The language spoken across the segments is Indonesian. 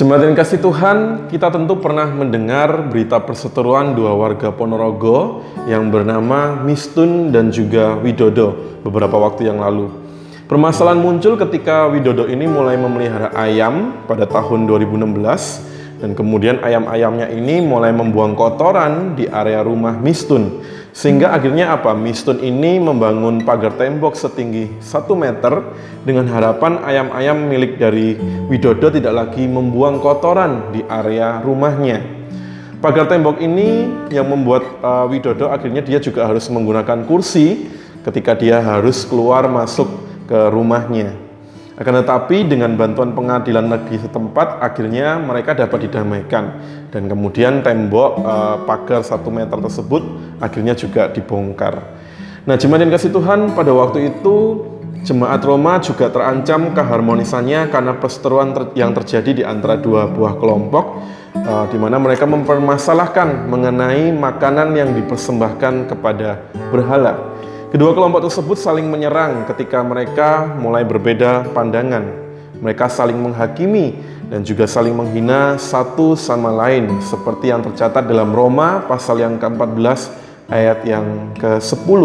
Jemaat yang kasih Tuhan, kita tentu pernah mendengar berita perseteruan dua warga Ponorogo yang bernama Mistun dan juga Widodo beberapa waktu yang lalu. Permasalahan muncul ketika Widodo ini mulai memelihara ayam pada tahun 2016 dan kemudian ayam-ayamnya ini mulai membuang kotoran di area rumah Mistun. Sehingga akhirnya Mistun ini membangun pagar tembok setinggi 1 meter dengan harapan ayam-ayam milik dari Widodo tidak lagi membuang kotoran di area rumahnya. Pagar tembok ini yang membuat Widodo akhirnya dia juga harus menggunakan kursi ketika dia harus keluar masuk ke rumahnya. Akan tetapi dengan bantuan pengadilan negeri setempat akhirnya mereka dapat didamaikan dan kemudian tembok pagar 1 meter tersebut akhirnya juga dibongkar. Nah, jemaat yang kasih Tuhan, pada waktu itu jemaat Roma juga terancam keharmonisannya karena perseteruan yang terjadi di antara dua buah kelompok di mana mereka mempermasalahkan mengenai makanan yang dipersembahkan kepada berhala. Kedua kelompok tersebut saling menyerang ketika mereka mulai berbeda pandangan. Mereka saling menghakimi dan juga saling menghina satu sama lain seperti yang tercatat dalam Roma pasal yang ke-14 ayat yang ke-10.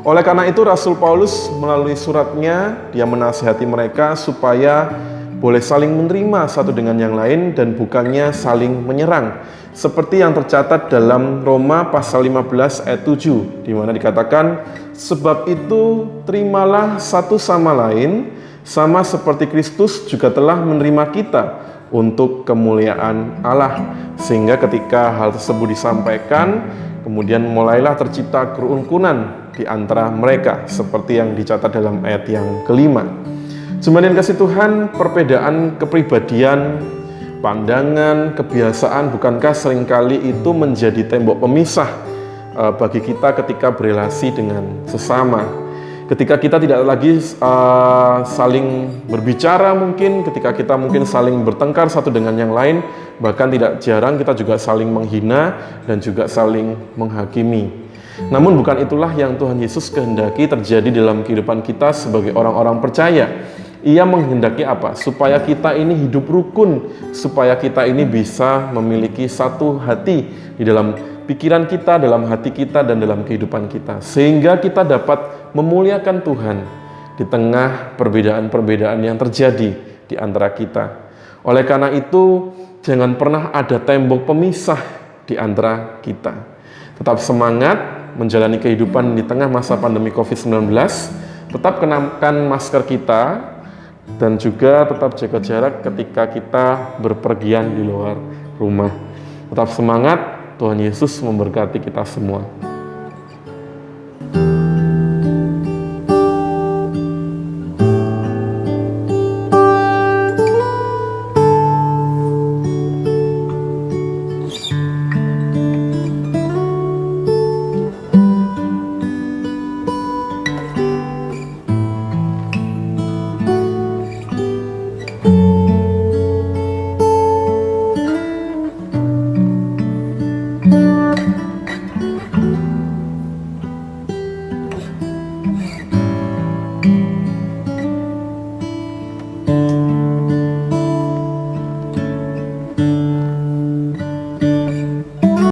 Oleh karena itu Rasul Paulus melalui suratnya dia menasihati mereka supaya boleh saling menerima satu dengan yang lain dan bukannya saling menyerang. Seperti yang tercatat dalam Roma pasal 15 ayat 7 di mana dikatakan, sebab itu terimalah satu sama lain sama seperti Kristus juga telah menerima kita untuk kemuliaan Allah. Sehingga ketika hal tersebut disampaikan, kemudian mulailah tercipta kerukunan di antara mereka seperti yang dicatat dalam ayat yang kelima. Jemaat yang kasih Tuhan, perbedaan kepribadian, pandangan, kebiasaan bukankah seringkali itu menjadi tembok pemisah bagi kita ketika berelasi dengan sesama. Ketika kita tidak lagi saling berbicara mungkin, ketika kita mungkin saling bertengkar satu dengan yang lain, bahkan tidak jarang kita juga saling menghina dan juga saling menghakimi. Namun bukan itulah yang Tuhan Yesus kehendaki terjadi dalam kehidupan kita sebagai orang-orang percaya. Ia menghendaki supaya kita ini hidup rukun, supaya kita ini bisa memiliki satu hati di dalam pikiran kita, dalam hati kita, dan dalam kehidupan kita. Sehingga kita dapat memuliakan Tuhan di tengah perbedaan-perbedaan yang terjadi di antara kita. Oleh karena itu, jangan pernah ada tembok pemisah di antara kita. Tetap semangat menjalani kehidupan di tengah masa pandemi COVID-19. Tetap kenakan masker kita, dan juga tetap jaga jarak ketika kita berpergian di luar rumah. Tetap semangat, Tuhan Yesus memberkati kita semua.